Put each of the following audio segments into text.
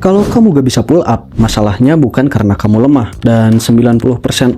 Kalau kamu gak bisa pull up, masalahnya bukan karena kamu lemah. Dan 90%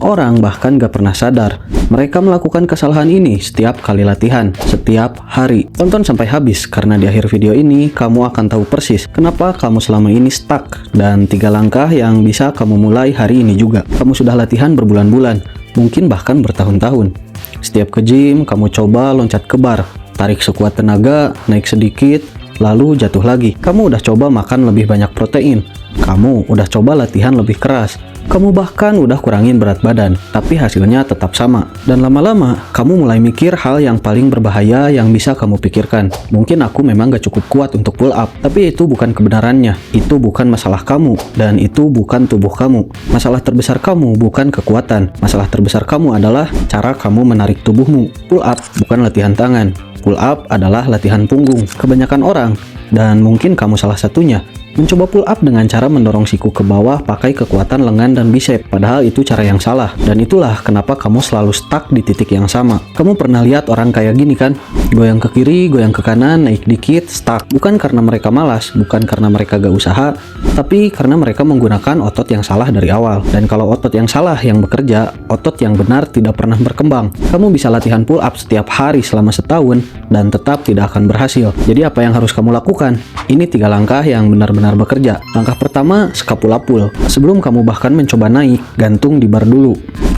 orang bahkan gak pernah sadar. Mereka melakukan kesalahan ini setiap kali latihan, setiap hari. Tonton sampai habis, karena di akhir video ini kamu akan tahu persis kenapa kamu selama ini stuck. Dan 3 langkah yang bisa kamu mulai hari ini juga. Kamu sudah latihan berbulan-bulan, mungkin bahkan bertahun-tahun. Setiap ke gym, kamu coba loncat ke bar, tarik sekuat tenaga, naik sedikit, lalu jatuh lagi. Kamu udah coba makan lebih banyak protein. Kamu udah coba latihan lebih keras. Kamu bahkan udah kurangin berat badan, tapi hasilnya tetap sama. Dan lama-lama, kamu mulai mikir hal yang paling berbahaya yang bisa kamu pikirkan. Mungkin aku memang gak cukup kuat untuk pull up, tapi itu bukan kebenarannya. Itu bukan masalah kamu, dan itu bukan tubuh kamu. Masalah terbesar kamu bukan kekuatan. Masalah terbesar kamu adalah cara kamu menarik tubuhmu. Pull up bukan latihan tangan. Pull up adalah latihan punggung. Kebanyakan orang, dan mungkin kamu salah satunya, mencoba pull up dengan cara mendorong siku ke bawah pakai kekuatan lengan dan bicep. Padahal itu cara yang salah. Dan itulah kenapa kamu selalu stuck di titik yang sama. Kamu pernah lihat orang kayak gini kan? Goyang ke kiri, goyang ke kanan, naik dikit, stuck. Bukan karena mereka malas, bukan karena mereka gak usaha, tapi karena mereka menggunakan otot yang salah dari awal. Dan kalau otot yang salah yang bekerja, otot yang benar tidak pernah berkembang. Kamu bisa latihan pull up setiap hari selama setahun dan tetap tidak akan berhasil. Jadi apa yang harus kamu lakukan? Ini 3 langkah yang benar-benar bekerja. Langkah pertama, scapula-pull. Sebelum kamu bahkan mencoba naik, gantung di bar dulu.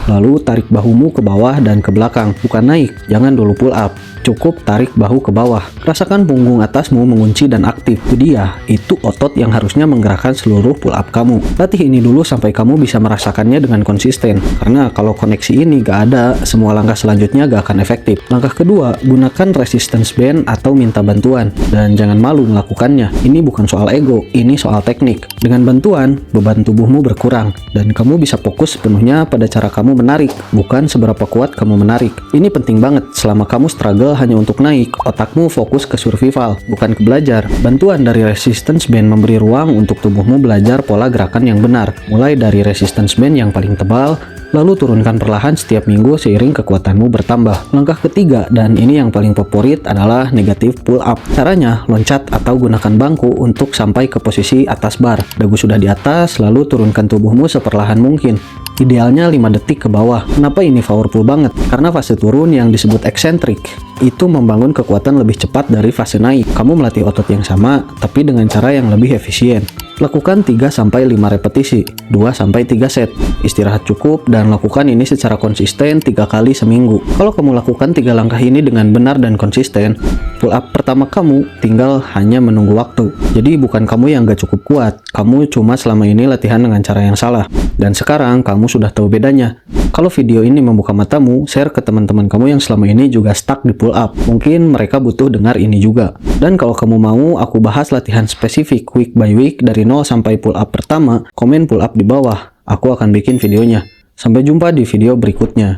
Lalu tarik bahumu ke bawah dan ke belakang. Bukan naik, jangan dulu pull up. Cukup tarik bahu ke bawah. Rasakan punggung atasmu mengunci dan aktif. Itu dia, itu otot yang harusnya menggerakkan seluruh pull up kamu. Latih ini dulu sampai kamu bisa merasakannya dengan konsisten. Karena kalau koneksi ini gak ada, semua langkah selanjutnya gak akan efektif. Langkah kedua, gunakan resistance band atau minta bantuan. Dan jangan malu melakukannya. Ini bukan soal ego, ini soal teknik. Dengan bantuan, beban tubuhmu berkurang. Dan kamu bisa fokus sepenuhnya pada cara kamu menarik, bukan seberapa kuat kamu menarik. Ini penting banget. Selama kamu struggle hanya untuk naik, otakmu fokus ke survival, bukan ke belajar. Bantuan dari resistance band memberi ruang untuk tubuhmu belajar pola gerakan yang benar. Mulai dari resistance band yang paling tebal, lalu turunkan perlahan setiap minggu seiring kekuatanmu bertambah. Langkah ketiga, dan ini yang paling favorit, adalah negative pull up. Caranya, loncat atau gunakan bangku untuk sampai ke posisi atas bar. Dagu sudah di atas, lalu turunkan tubuhmu seperlahan mungkin. Idealnya 5 detik ke bawah. Kenapa ini powerful banget? Karena fase turun yang disebut eccentric itu membangun kekuatan lebih cepat dari fase naik. Kamu melatih otot yang sama, tapi dengan cara yang lebih efisien. Lakukan 3-5 repetisi, 2-3 set. Istirahat cukup dan lakukan ini secara konsisten 3 kali seminggu. Kalau kamu lakukan 3 langkah ini dengan benar dan konsisten, pull up pertama kamu tinggal hanya menunggu waktu. Jadi bukan kamu yang gak cukup kuat, kamu cuma selama ini latihan dengan cara yang salah. Dan sekarang kamu sudah tahu bedanya. Kalau video ini membuka matamu, share ke teman-teman kamu yang selama ini juga stuck di pull up. Mungkin mereka butuh dengar ini juga. Dan kalau kamu mau aku bahas latihan spesifik week by week dari 0 sampai pull up pertama, komen pull up di bawah. Aku akan bikin videonya. Sampai jumpa di video berikutnya.